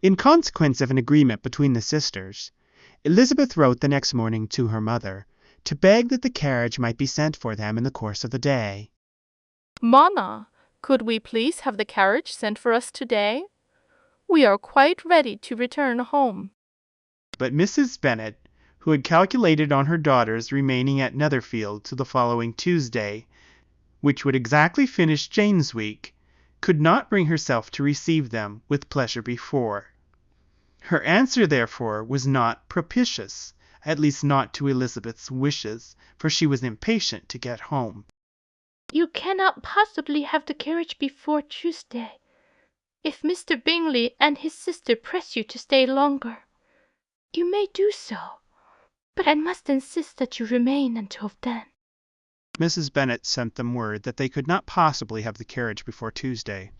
In consequence of an agreement between the sisters, Elizabeth wrote the next morning to her mother to beg that the carriage might be sent for them in the course of the day. Mamma, could we please have the carriage sent for us today? We are quite ready to return home. But Mrs. Bennet, who had calculated on her daughters remaining at Netherfield till the following Tuesday, which would exactly finish Jane's week, could not bring herself to receive them with pleasure before. Her answer, therefore, was not propitious, at least not to Elizabeth's wishes, for she was impatient to get home. You cannot possibly have the carriage before Tuesday. If Mr. Bingley and his sister press you to stay longer, you may do so, but I must insist that you remain until then. Mrs. Bennet sent them word that they could not possibly have the carriage before Tuesday,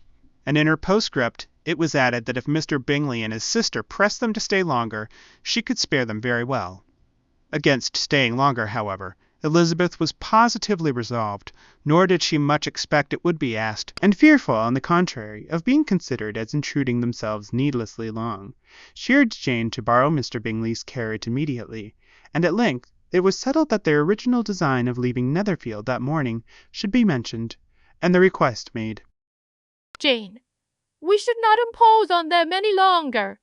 and in her postscript it was added that if Mr. Bingley and his sister pressed them to stay longer, she could spare them very well. Against staying longer, however, Elizabeth was positively resolved, nor did she much expect it would be asked, and fearful, on the contrary, of being considered as intruding themselves needlessly long, she urged Jane to borrow Mr. Bingley's carriage immediately, and at length it was settled that their original design of leaving Netherfield that morning should be mentioned, and the request made. Jane, we should not impose on them any longer.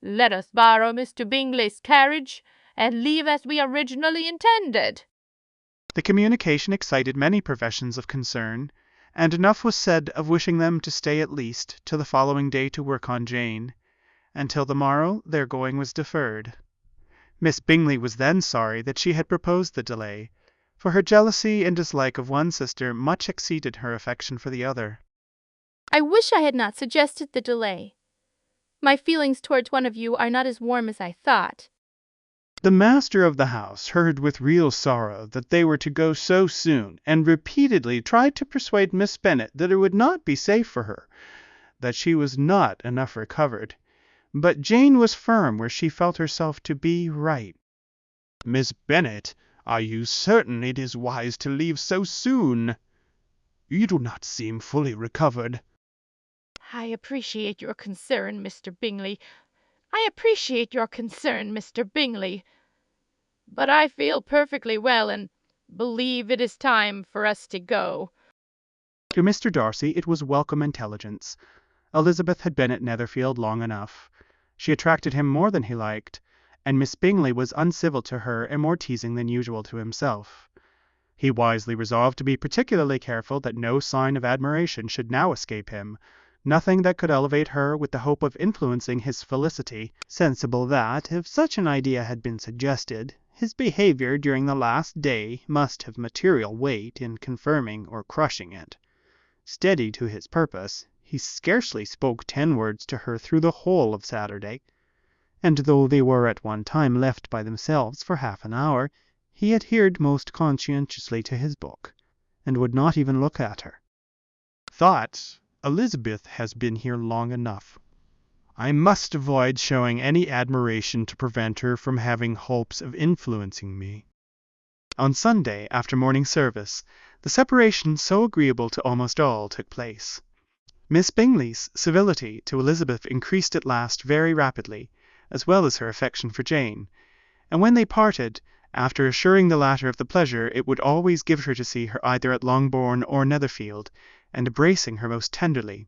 Let us borrow Mr. Bingley's carriage and leave as we originally intended. The communication excited many professions of concern, and enough was said of wishing them to stay at least till the following day to work on Jane, and till the morrow their going was deferred. Miss Bingley was then sorry that she had proposed the delay, for her jealousy and dislike of one sister much exceeded her affection for the other. I wish I had not suggested the delay. My feelings towards one of you are not as warm as I thought. The master of the house heard with real sorrow that they were to go so soon, and repeatedly tried to persuade Miss Bennet that it would not be safe for her, that she was not enough recovered. But Jane was firm where she felt herself to be right. "Miss Bennet, are you certain it is wise to leave so soon? You do not seem fully recovered." I appreciate your concern, Mr. Bingley. But I feel perfectly well and believe it is time for us to go. To Mr. Darcy it was welcome intelligence. Elizabeth had been at Netherfield long enough. She attracted him more than he liked, and Miss Bingley was uncivil to her and more teasing than usual to himself. He wisely resolved to be particularly careful that no sign of admiration should now escape him, nothing that could elevate her with the hope of influencing his felicity, sensible that, if such an idea had been suggested, his behaviour during the last day must have material weight in confirming or crushing it. Steady to his purpose, he scarcely spoke 10 words to her through the whole of Saturday, and though they were at one time left by themselves for half an hour, he adhered most conscientiously to his book, and would not even look at her. Thought, Elizabeth has been here long enough. I must avoid showing any admiration to prevent her from having hopes of influencing me. On Sunday, after morning service, the separation so agreeable to almost all took place. Miss Bingley's civility to Elizabeth increased at last very rapidly, as well as her affection for Jane, and when they parted, after assuring the latter of the pleasure it would always give her to see her either at Longbourn or Netherfield, and embracing her most tenderly,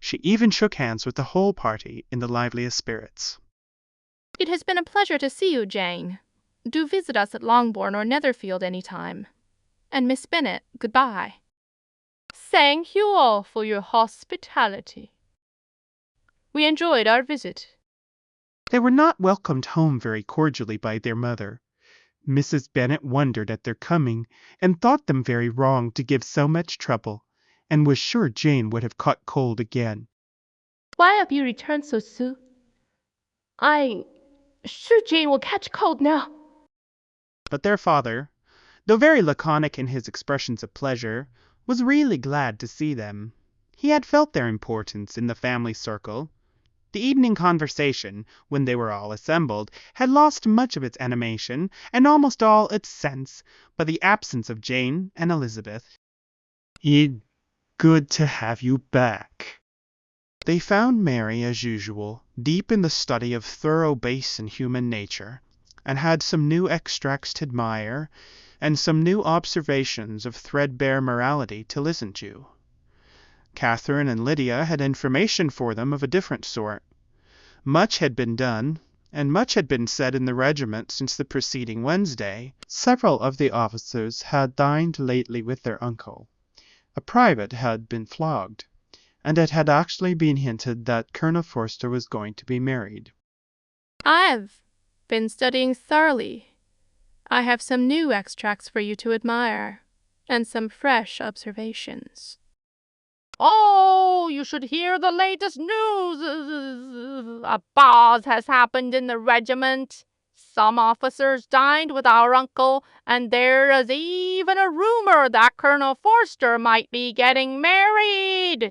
she even shook hands with the whole party in the liveliest spirits. It has been a pleasure to see you, Jane. Do visit us at Longbourn or Netherfield any time. And Miss Bennet, good-bye. Thank you all for your hospitality. We enjoyed our visit. They were not welcomed home very cordially by their mother. Mrs. Bennet wondered at their coming, and thought them very wrong to give so much trouble, and was sure Jane would have caught cold again. Why have you returned so soon? I'm sure Jane will catch cold now. But their father, though very laconic in his expressions of pleasure, was really glad to see them. He had felt their importance in the family circle. The evening conversation, when they were all assembled, had lost much of its animation, and almost all its sense, by the absence of Jane and Elizabeth. "It's good to have you back." They found Mary, as usual, deep in the study of thorough base and human nature, and had some new extracts to admire, and some new observations of threadbare morality to listen to. Catherine and Lydia had information for them of a different sort. Much had been done, and much had been said in the regiment since the preceding Wednesday. Several of the officers had dined lately with their uncle. A private had been flogged, and it had actually been hinted that Colonel Forster was going to be married. I've been studying thoroughly. I have some new extracts for you to admire, and some fresh observations. Oh, you should hear the latest news. A buzz has happened in the regiment. Some officers dined with our uncle, and there is even a rumor that Colonel Forster might be getting married.